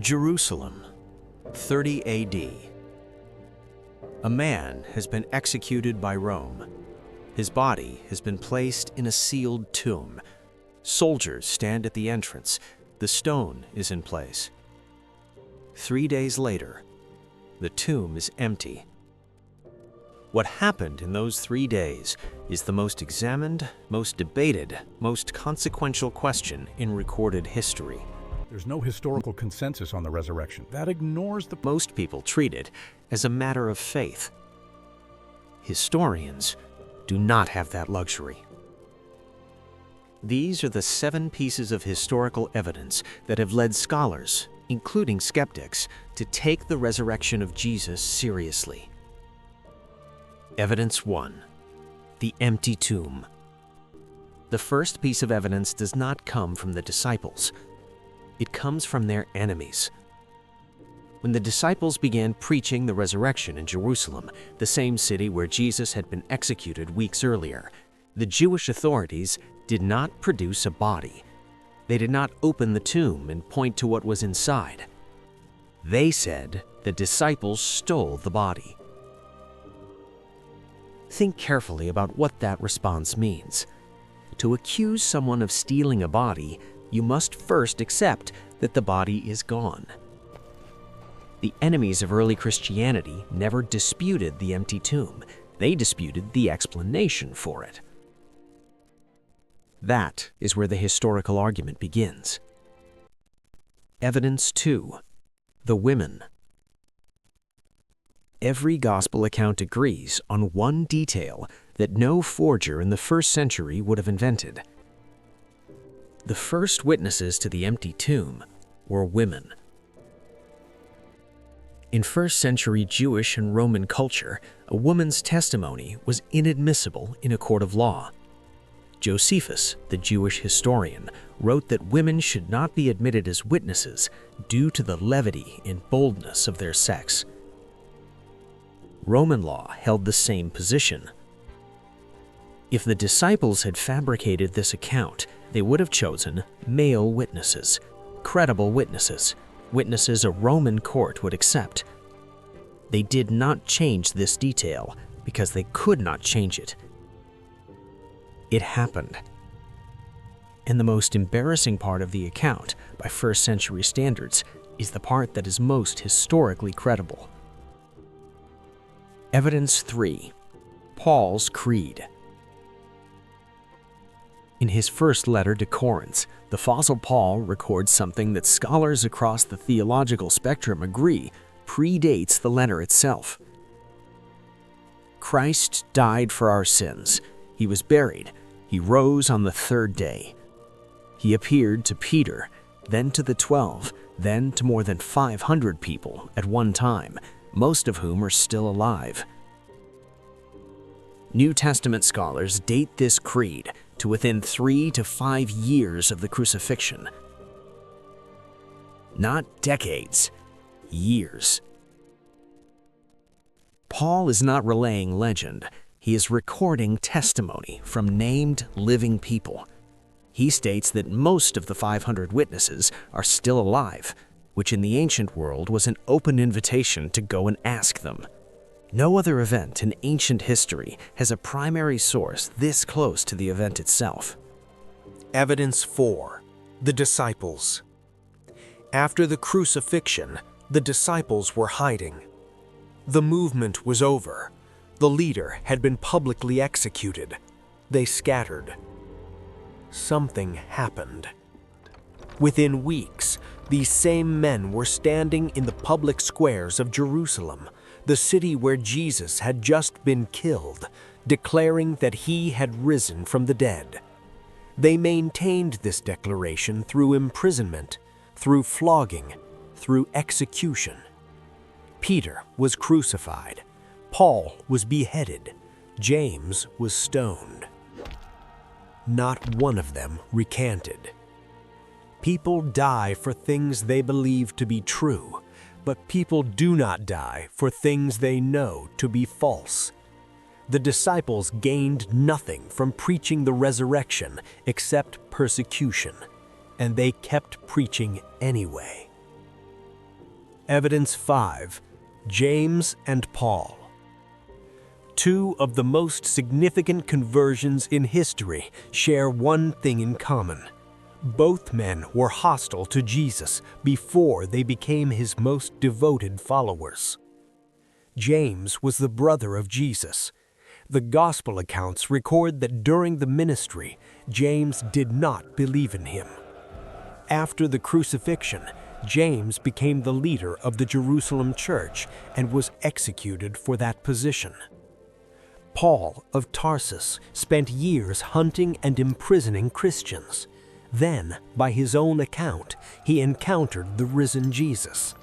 Jerusalem, 30 AD. A man has been executed by Rome. His body has been placed in a sealed tomb. Soldiers stand at the entrance. The stone is in place. 3 days later, the tomb is empty. What happened in those 3 days is the most examined, most debated, most consequential question in recorded history. There's no historical consensus on the resurrection. That ignores the... Most people treat it as a matter of faith. Historians do not have that luxury. These are the 7 pieces of historical evidence that have led scholars, including skeptics, to take the resurrection of Jesus seriously. Evidence 1. The empty tomb. The first piece of evidence does not come from the disciples. It comes from their enemies. When the disciples began preaching the resurrection in Jerusalem, the same city where Jesus had been executed weeks earlier, the Jewish authorities did not produce a body. They did not open the tomb and point to what was inside. They said the disciples stole the body. Think carefully about what that response means. To accuse someone of stealing a body, you must first accept that the body is gone. The enemies of early Christianity never disputed the empty tomb. They disputed the explanation for it. That is where the historical argument begins. Evidence 2. The women. Every gospel account agrees on one detail that no forger in the first century would have invented. The first witnesses to the empty tomb were women. In first century Jewish and Roman culture, a woman's testimony was inadmissible in a court of law. Josephus, the Jewish historian, wrote that women should not be admitted as witnesses due to the levity and boldness of their sex. Roman law held the same position. If the disciples had fabricated this account, they would have chosen male witnesses, credible witnesses, witnesses a Roman court would accept. They did not change this detail because they could not change it. It happened. And the most embarrassing part of the account, by first century standards, is the part that is most historically credible. Evidence 3. Paul's Creed. In his first letter to Corinth, the Apostle Paul records something that scholars across the theological spectrum agree predates the letter itself. Christ died for our sins. He was buried. He rose on the 3rd day. He appeared to Peter, then to the 12, then to more than 500 people at one time, most of whom are still alive. New Testament scholars date this creed to within 3 to 5 years of the crucifixion. Not decades, years. Paul is not relaying legend. He is recording testimony from named living people. He states that most of the 500 witnesses are still alive, which in the ancient world was an open invitation to go and ask them. No other event in ancient history has a primary source this close to the event itself. Evidence 4. The disciples. After the crucifixion, the disciples were hiding. The movement was over. The leader had been publicly executed. They scattered. Something happened. Within weeks, these same men were standing in the public squares of Jerusalem, the city where Jesus had just been killed, declaring that he had risen from the dead. They maintained this declaration through imprisonment, through flogging, through execution. Peter was crucified. Paul was beheaded. James was stoned. Not one of them recanted. People die for things they believe to be true, but people do not die for things they know to be false. The disciples gained nothing from preaching the resurrection except persecution, and they kept preaching anyway. Evidence 5. James and Paul. Two of the most significant conversions in history share one thing in common. Both men were hostile to Jesus before they became his most devoted followers. James was the brother of Jesus. The gospel accounts record that during the ministry, James did not believe in him. After the crucifixion, James became the leader of the Jerusalem church and was executed for that position. Paul of Tarsus spent years hunting and imprisoning Christians. Then, by his own account, he encountered the risen Jesus.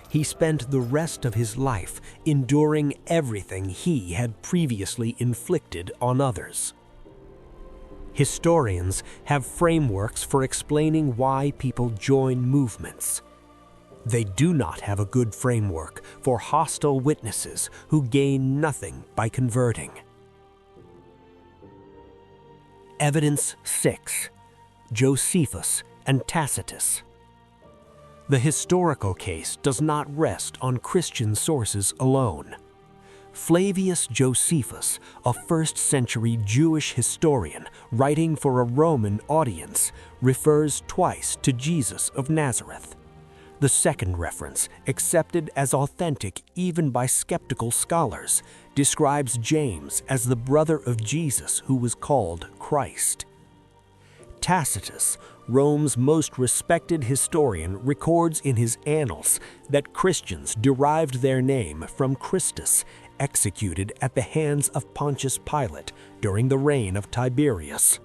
He spent the rest of his life enduring everything he had previously inflicted on others. Historians have frameworks for explaining why people join movements. They do not have a good framework for hostile witnesses who gain nothing by converting. Evidence 6. Josephus and Tacitus. The historical case does not rest on Christian sources alone. Flavius Josephus, a first-century Jewish historian writing for a Roman audience, refers twice to Jesus of Nazareth. The second reference, accepted as authentic even by skeptical scholars, describes James as the brother of Jesus who was called Christ. Tacitus, Rome's most respected historian, records in his Annals that Christians derived their name from Christus, executed at the hands of Pontius Pilate during the reign of Tiberius.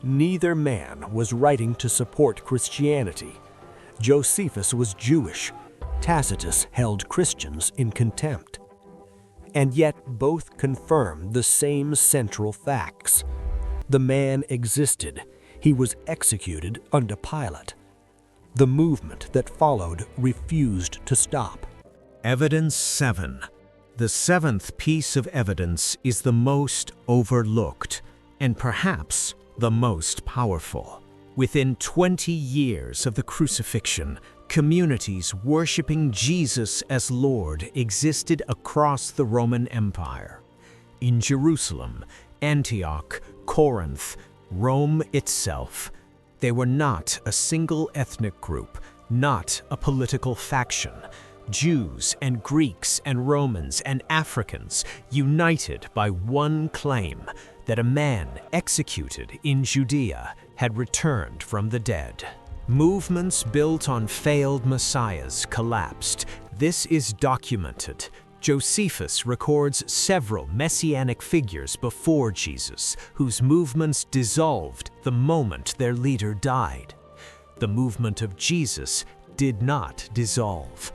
Neither man was writing to support Christianity. Josephus was Jewish. Tacitus held Christians in contempt. And yet both confirm the same central facts. The man existed. He was executed under Pilate. The movement that followed refused to stop. Evidence 7. The seventh piece of evidence is the most overlooked and perhaps the most powerful. Within 20 years of the crucifixion, communities worshiping Jesus as Lord existed across the Roman Empire. In Jerusalem, Antioch, Corinth, Rome itself, they were not a single ethnic group, not a political faction. Jews and Greeks and Romans and Africans united by one claim that a man executed in Judea had returned from the dead. Movements built on failed messiahs collapsed. This is documented. Josephus records several messianic figures before Jesus whose movements dissolved the moment their leader died. The movement of Jesus did not dissolve.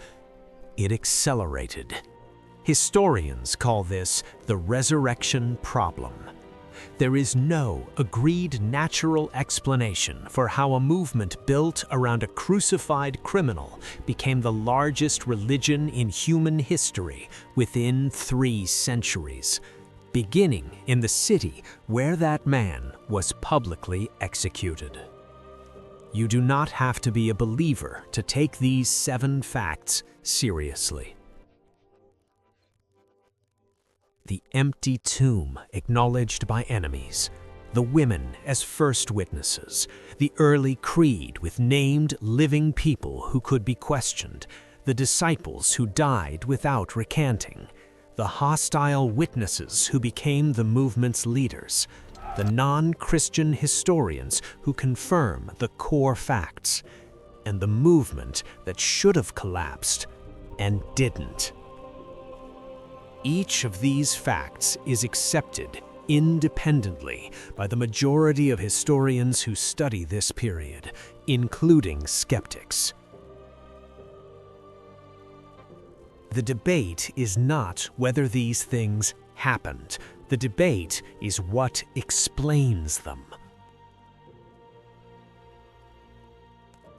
It accelerated. Historians call this the resurrection problem. There is no agreed natural explanation for how a movement built around a crucified criminal became the largest religion in human history within 3 centuries, beginning in the city where that man was publicly executed. You do not have to be a believer to take these 7 facts seriously. The empty tomb acknowledged by enemies, the women as first witnesses, the early creed with named living people who could be questioned, the disciples who died without recanting, the hostile witnesses who became the movement's leaders, the non-Christian historians who confirm the core facts, and the movement that should have collapsed and didn't. Each of these facts is accepted independently by the majority of historians who study this period, including skeptics. The debate is not whether these things happened. The debate is what explains them.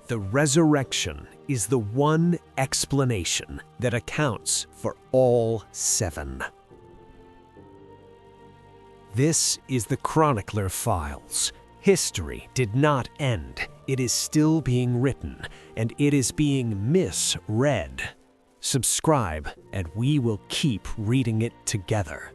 The resurrection is the one explanation that accounts for all 7. This is the Chronicler files. History did not end. It is still being written, and it is being misread. Subscribe, and we will keep reading it together.